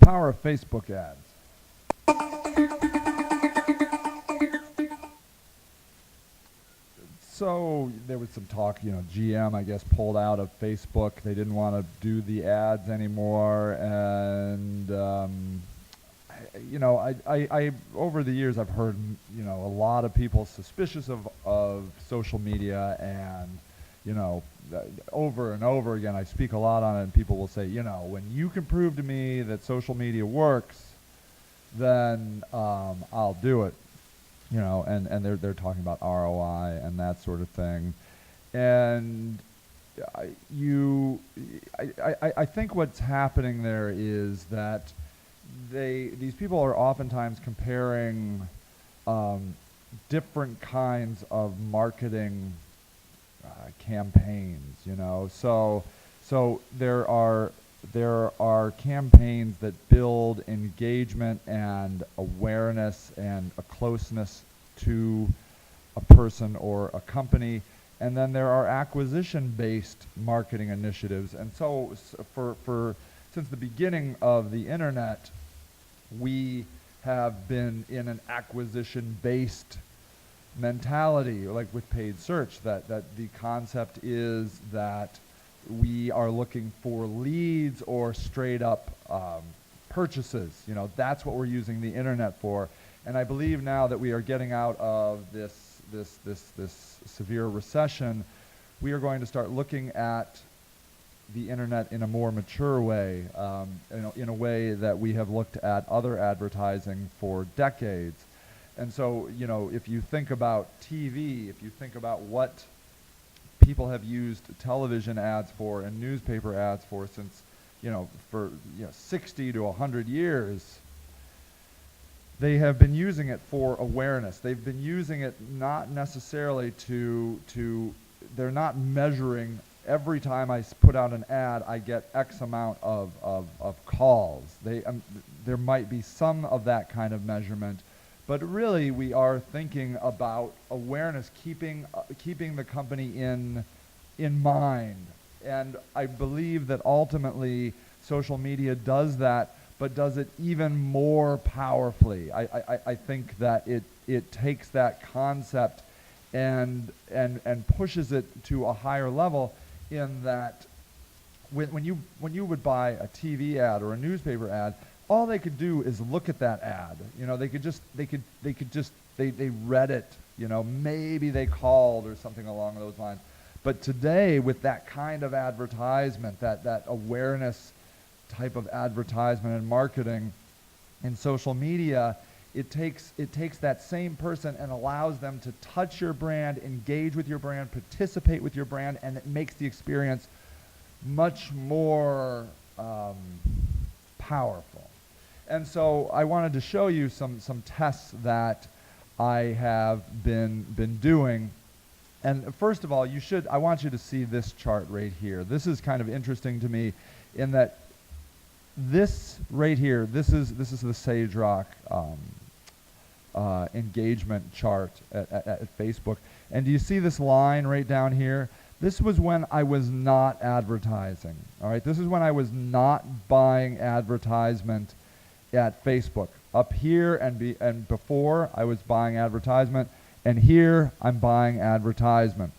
power of Facebook ads. So there was some talk, GM, I guess, pulled out of Facebook. They didn't want to do the ads anymore. And, I over the years, I've heard, a lot of people suspicious of social media. And, over and over again, I speak a lot on it, and people will say, when you can prove to me that social media works, then I'll do it. And they're talking about ROI and that sort of thing. And I think what's happening there is that these people are oftentimes comparing different kinds of marketing campaigns, So there are campaigns that build engagement and awareness and a closeness to a person or a company, and then there are acquisition-based marketing initiatives. And so for since the beginning of the internet, we have been in an acquisition-based mentality, like with paid search, that the concept is that we are looking for leads or straight up purchases. That's what we're using the internet for. And I believe now that we are getting out of this severe recession, we are going to start looking at the internet in a more mature way, in a way that we have looked at other advertising for decades. And so, if you think about TV, if you think about what people have used television ads for and newspaper ads for since, for 60 to 100 years, they have been using it for awareness. They've been using it not necessarily they're not measuring every time I put out an ad, I get X amount of calls. There might be some of that kind of measurement, but really we are thinking about awareness, keeping the company in mind. And I believe that ultimately social media does that, but does it even more powerfully. I think that it takes that concept and pushes it to a higher level, in that when you would buy a TV ad or a newspaper ad, all they could do is look at that ad. They read it. Maybe they called or something along those lines. But today, with that kind of advertisement, that awareness type of advertisement and marketing in social media, it takes that same person and allows them to touch your brand, engage with your brand, participate with your brand, and it makes the experience much more powerful. And so I wanted to show you some tests that I have been doing. And first of all, I want you to see this chart right here. This is kind of interesting to me, in that this right here, this is the SageRock engagement chart at Facebook. And do you see this line right down here? This was when I was not advertising. All right, this is when I was not buying advertisement at Facebook. Up here and before, I was buying advertisement, and here I'm buying advertisement.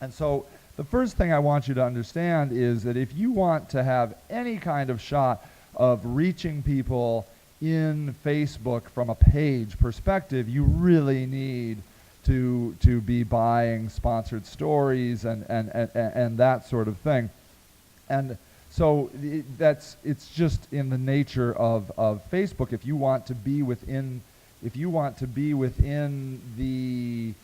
And so the first thing I want you to understand is that if you want to have any kind of shot of reaching people in Facebook from a page perspective, you really need to be buying sponsored stories and that sort of thing. And so it's just in the nature of Facebook. If you want to be within the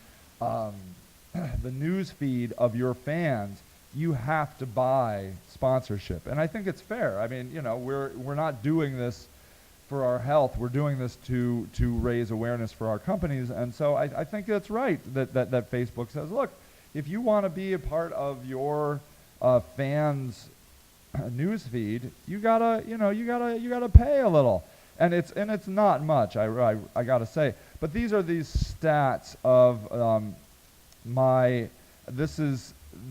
the news feed of your fans, you have to buy sponsorship. And I think it's fair. I mean, we're not doing this for our health. We're doing this to raise awareness for our companies. And so I think that's right that Facebook says, look, if you want to be a part of your fans' news feed, you gotta pay a little. And it's not much, I gotta say. But these are these stats of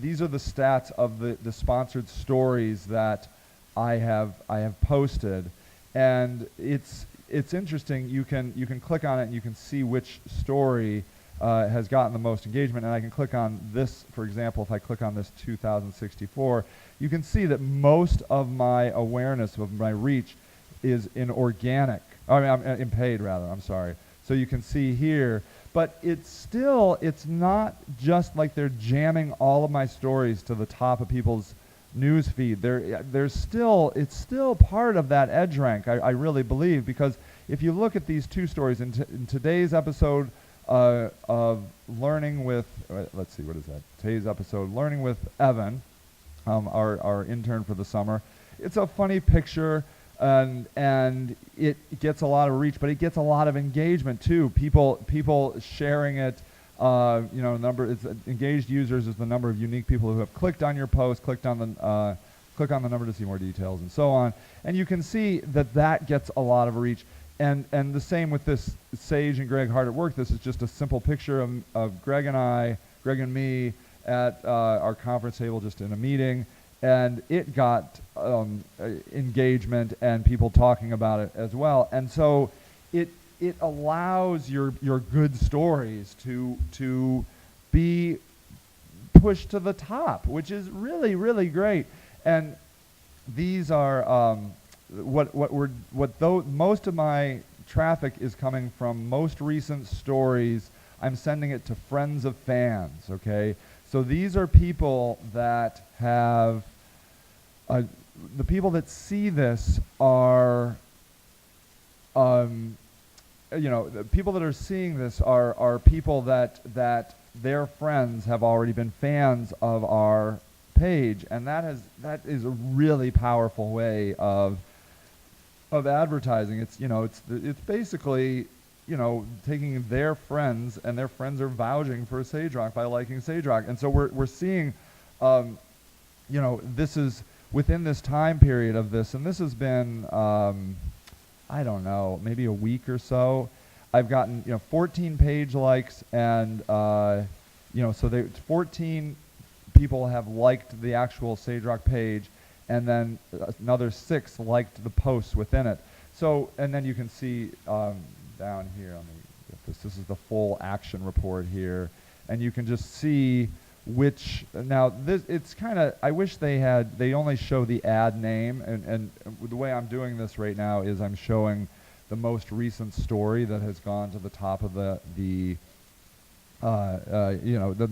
these are the stats of the sponsored stories that I have posted. and it's interesting. You can click on it and you can see which story has gotten the most engagement. And I can click on this, for example. If I click on this 2064, you can see that most of my awareness, of my reach, is in organic. I mean, I'm in paid rather. I'm sorry. So you can see here, but it's not just like they're jamming all of my stories to the top of people's news feed. It's still part of that edge rank, I really believe, because if you look at these two stories in today's episode of Learning with, let's see, what is that? Today's episode, Learning with Evan, our intern for the summer. It's a funny picture, and it gets a lot of reach, but it gets a lot of engagement too. People sharing it. Engaged users is the number of unique people who have clicked on your post, click on the number to see more details, and so on. And you can see that gets a lot of reach. And the same with this Sage and Greg Hard at Work. This is just a simple picture of Greg and me at our conference table, just in a meeting, and it got engagement and people talking about it as well. And so it allows your good stories to be pushed to the top, which is really, really great. And these are most of my traffic is coming from most recent stories. I'm sending it to friends of fans, okay? So these are people that have, the people that see this are, the people that are seeing this are people that their friends have already been fans of our page, and that is a really powerful way of advertising. It's basically taking their friends, and their friends are vouching for Sage Rock by liking Sage Rock. And so we're seeing, this is within this time period of this, and this has been, I don't know, maybe a week or so. I've gotten 14 page likes, and so 14 people have liked the actual Sage Rock page, and then another 6 liked the posts within it. So, and then you can see down here, let me get this. This is the full action report here, and you can just see which. Now, it's kind of. I wish they only show the ad name, and the way I'm doing this right now is I'm showing the most recent story that has gone to the top of the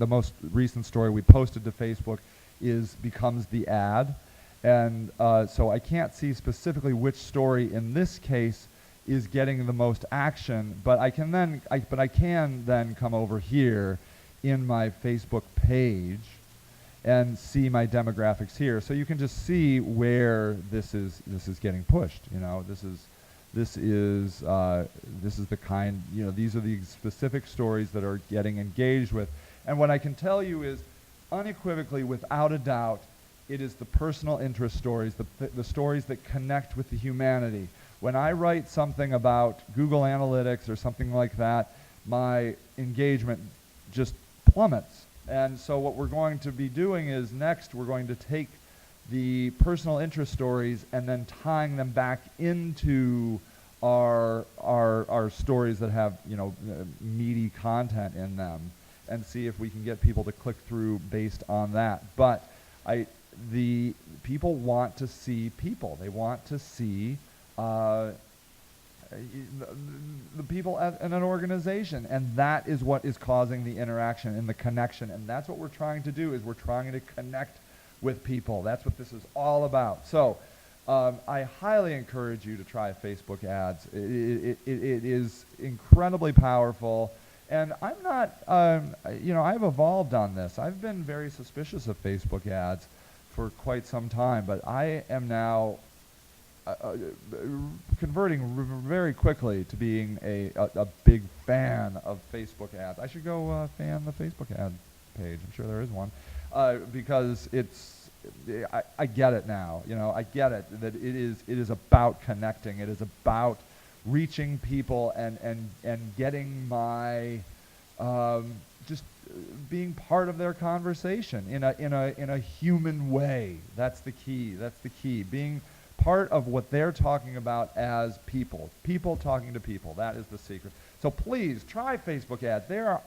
most recent story we posted to Facebook becomes the ad. And so I can't see specifically which story in this case is getting the most action, but I can then come over here in my Facebook page and see my demographics here. So you can just see where this is getting pushed. This is the kind, these are the specific stories that are getting engaged with. And what I can tell you is, unequivocally, without a doubt, it is the personal interest stories, the stories that connect with the humanity. When I write something about Google Analytics or something like that, my engagement just plummets. And so what we're going to be doing is, next we're going to take the personal interest stories and then tying them back into our stories that have meaty content in them, and see if we can get people to click through based on that. But the people want to see people. They want to see the people in an organization, and that is what is causing the interaction and the connection. And that's what we're trying to do, is we're trying to connect with people. That's what this is all about. So I highly encourage you to try Facebook ads. It is incredibly powerful. And I'm not, I've evolved on this. I've been very suspicious of Facebook ads for quite some time, but I am now converting very quickly to being a big fan of Facebook ads. I should go fan the Facebook ad page. I'm sure there is one, because I get it now. I get it that it is about connecting. It is about reaching people and getting my just being part of their conversation in a human way. That's the key. Being part of what they're talking about as people. People talking to people. That is the secret. So please try Facebook ads. They're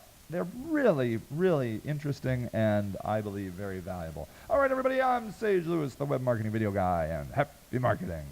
really, really interesting and I believe very valuable. All right, everybody, I'm Sage Lewis, the web marketing video guy, and happy marketing.